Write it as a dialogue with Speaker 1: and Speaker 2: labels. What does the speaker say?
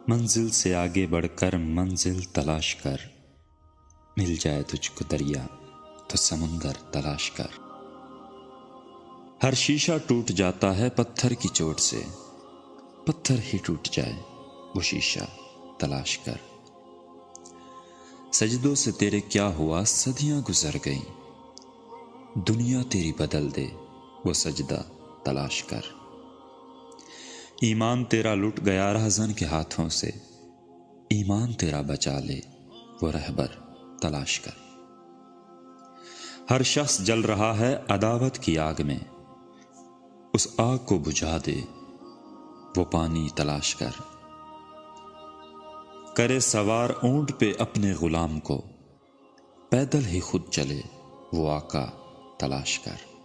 Speaker 1: منزل سے آگے بڑھ کر منزل تلاش کر، مل جائے تجھ کو دریا تو سمندر تلاش کر۔ ہر شیشہ ٹوٹ جاتا ہے پتھر کی چوٹ سے، پتھر ہی ٹوٹ جائے وہ شیشہ تلاش کر۔ سجدوں سے تیرے کیا ہوا، صدیاں گزر گئیں، دنیا تیری بدل دے وہ سجدہ تلاش کر۔ ایمان تیرا لٹ گیا رہزن کے ہاتھوں سے، ایمان تیرا بچا لے وہ رہبر تلاش کر۔ ہر شخص جل رہا ہے عداوت کی آگ میں، اس آگ کو بجھا دے وہ پانی تلاش کر۔ کرے سوار اونٹ پہ اپنے غلام کو، پیدل ہی خود چلے وہ آقا تلاش کر۔